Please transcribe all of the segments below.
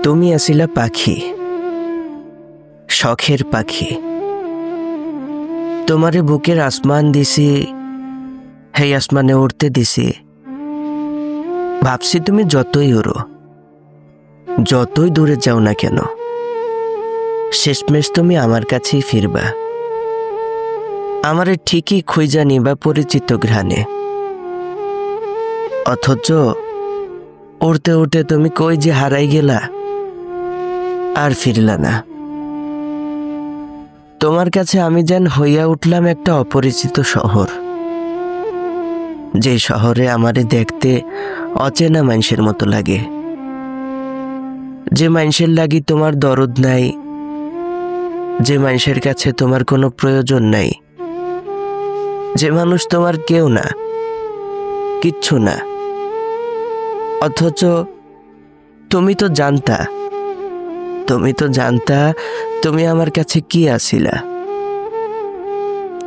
তুমি আছিলা পাখি, শখের পাখি। তোমারে বুকের আসমান দিছি, হেই আসমানে উড়তে দিছি। ভাবছি তুমি যতই উড়ো, যতই দূরে যাও না কেন, শেষমেশ তুমি আমার কাছেই ফিরবা। আমারে ঠিকই খুঁজা নিবা পরিচিত ঘ্রাণে। অথচ উড়তে উড়তে তুমি কই যে হারাই গেলা, আর ফিরলা না। তোমার কাছে আমি যেন হইয়া উঠলাম একটা অপরিচিত শহর, যে শহরে আমারে দেখতে অচেনা মানুষের মতো লাগে, যে মানুষের লাগি তোমার দরদ নাই, যে মানুষের কাছে তোমার কোনো প্রয়োজন নাই, যে মানুষ তোমার কেউ না, কিচ্ছু না। অথচ তুমি তো জানতা, তুমি আমার কাছে কি আছিলা।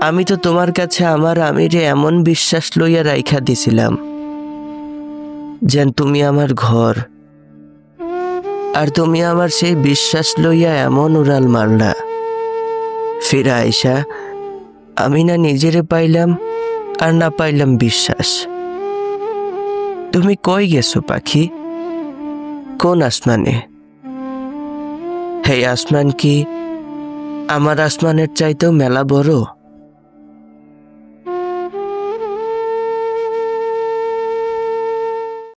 আমি তো তোমার কাছে আমার আমিরে এমন বিশ্বাস লইয়া রাইখা দিছিলাম, যেন তুমি আমার ঘর। আর তুমি আমার সেই বিশ্বাস লইয়া এমন উড়াল মারলা, ফিরা আইসা আমি না নিজেরে পাইলাম আর না পাইলাম বিশ্বাস। তুমি কই গেছো পাখি, কোন আসমানে? হে আসমান কি আমার আসমানের চাইতেও মেলা বড়?